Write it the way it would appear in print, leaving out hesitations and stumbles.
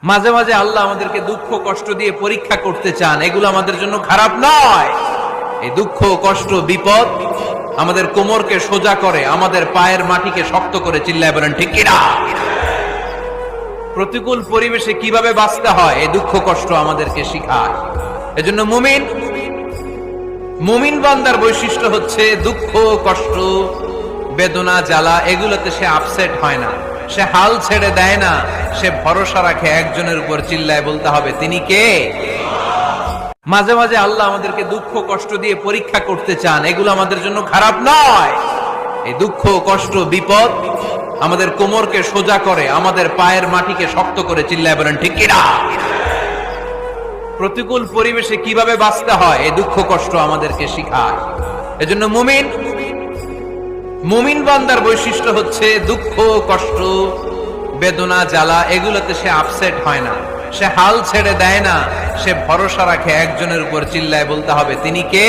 মাঝে মাঝে আল্লাহ আমাদেরকে দুঃখ কষ্ট দিয়ে পরীক্ষা করতে চান, এগুলো আমাদের জন্য খারাপ নয়। এই দুঃখ কষ্ট বিপদ আমাদের কোমরকে সোজা করে, আমাদের পায়ের মাটিকে শক্ত করে। চিল্লায় বলেন ঠিক কিনা? প্রতিকূল পরিবেশে কিভাবে বাঁচতে হয় এই দুঃখ কষ্ট আমাদেরকে শিখায়। এজন্য মুমিন বান্দার বৈশিষ্ট্য হচ্ছে দুঃখ কষ্ট বেদনা জ্বালা এগুলোতে সে আপসেট হয় না, সে হাল ছেড়ে দেয় না, সে ভরসা রাখে একজনের উপর। চিল্লায় বলতে হবে তিনি কে? মাঝে মাঝে আল্লাহ আমাদেরকে দুঃখ কষ্ট দিয়ে পরীক্ষা করতে চান, এগুলো আমাদের জন্য খারাপ নয়। এই দুঃখ কষ্ট বিপদ আমাদের কোমরকে সোজা করে, আমাদের পায়ের মাটিকে শক্ত করে। চিল্লায় বলেন ঠিক কিনা? প্রতিকূল পরিবেশে কিভাবে বাঁচতে হয় এই দুঃখ কষ্ট আমাদেরকে শিখায়। এজন্য মুমিন বান্দার বৈশিষ্ট্য হচ্ছে দুঃখ কষ্ট বেদনা জ্বালা এগুলোতে সে আপসেট হয় না, সে হাল ছেড়ে দেয় না, সে ভরসা রাখে একজনের উপর। চিল্লায় বলতে হবে তিনি কে?